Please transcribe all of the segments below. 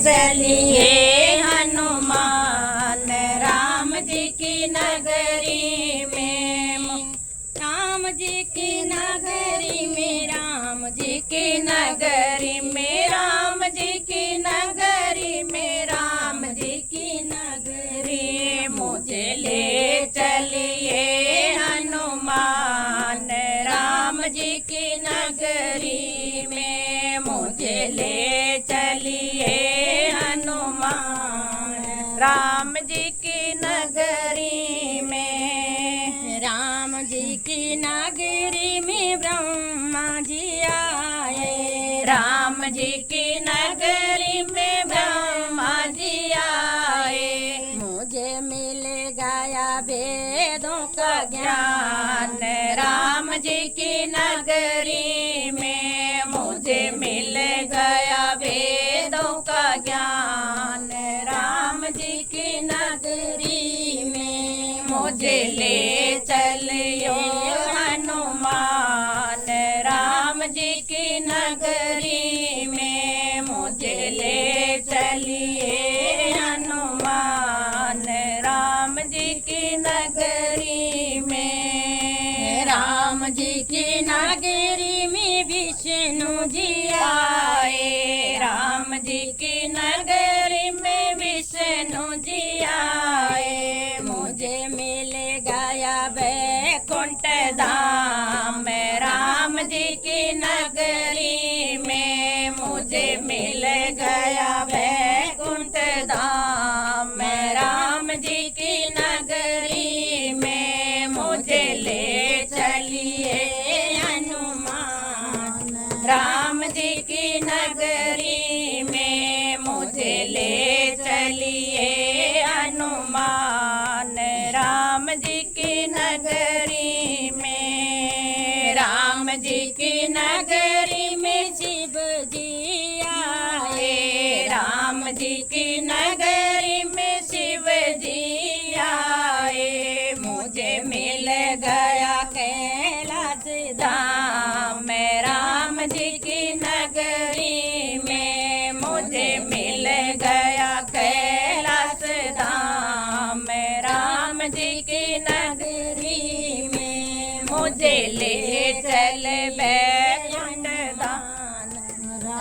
चलिए हनुमान राम जी की नगरी में। राम जी की नगरी में, राम जी की नगरी में, राम जी की नगरी में, राम जी की नगरी। मुझे ले चलिए हनुमान राम जी की नगरी में। मुझे ले चलिए हनुमान राम जी की नगरी में। राम जी की नगरी में ब्रह्मा जी आए। राम जी की नगरी में ब्रह्मा जी आए। मुझे मिल गया वेदों का ज्ञान राम जी की नगरी में। मुझे मिल गया वेदों का ज्ञान राम जी की नगरी में। मुझे ले चलियो हनुमान राम जी की नगरी में। मुझे ले चलिए हनुमान राम जी की नगरी में। राम जी की नगरी में विष्णु जी आए। राम जी की नगरी में विष्णु जी आए। मुझे मिल गया वैकुंठ धाम राम जी की नगरी में। मुझे मिल गया वैकुंठ धाम राम जी की नगरी में। मुझे ले चलिए हनुमान राम जी की नगरी में। मुझे ले चलिए हनुमान राम जी की नगरी में। राम जी की नगरी में शिव जी आए। राम जी की नगरी में शिव जी आए। मुझे मिल गया कैलाश धाम राम जी की नगरी में। मुझे मिल गया कैलाश धाम राम जी की नगरी में। मुझे ले चल वैकुंठ धाम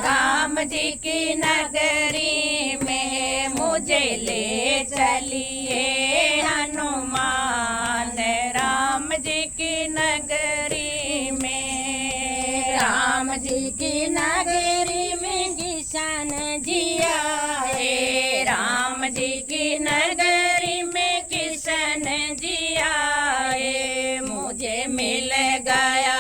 राम जी की नगरी में। मुझे ले चलिए हनुमान राम जी की नगरी में। राम जी की नगरी में किशन जी आए। राम जी की नगरी में किशन जी आए। मुझे मिल गया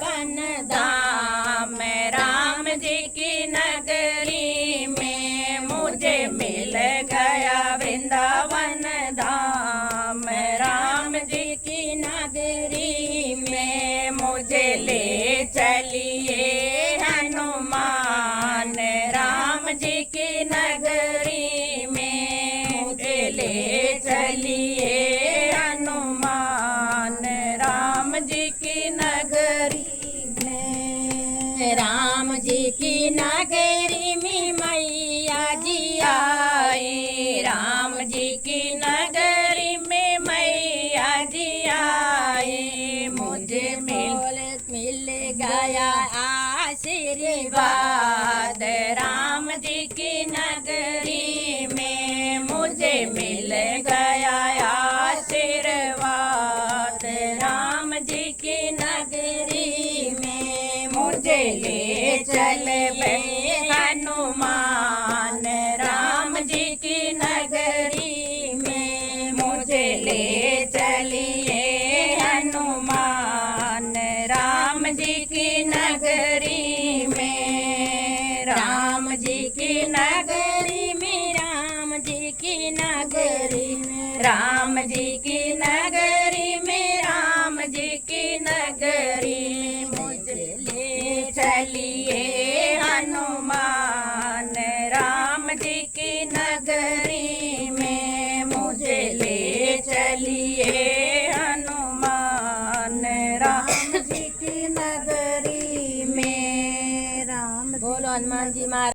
वन धाम राम जी की नगरी में। मुझे मिल गया वृंदावन धाम राम जी की नगरी में। मुझे ले चलिए हनुमान राम जी की नगरी में। मुझे ले चलिए हनुमान राम जी की नगरी में। राम जी की नगरी में मैया जी आई। राम जी की नगरी में मैया जी आई। मुझे मिल गया आशीर्वाद राम जी की नगरी में। मुझे मिल गया आशीर्वाद राम जी की नगरी में। मुझे ले चल हनुमान राम जी की नगरी में। मुझे ले चलिए हनुमान राम जी की नगरी में। राम जी की नगरी में, राम जी की नगरी में, राम जी की नगरी में, राम जी की नगरी में। मुझे ले चलिए हनुमान राम जी की नगरी में। मुझे ले चलिए हनुमान राम जी की नगरी में। राम बोलो हनुमान जी महाराज।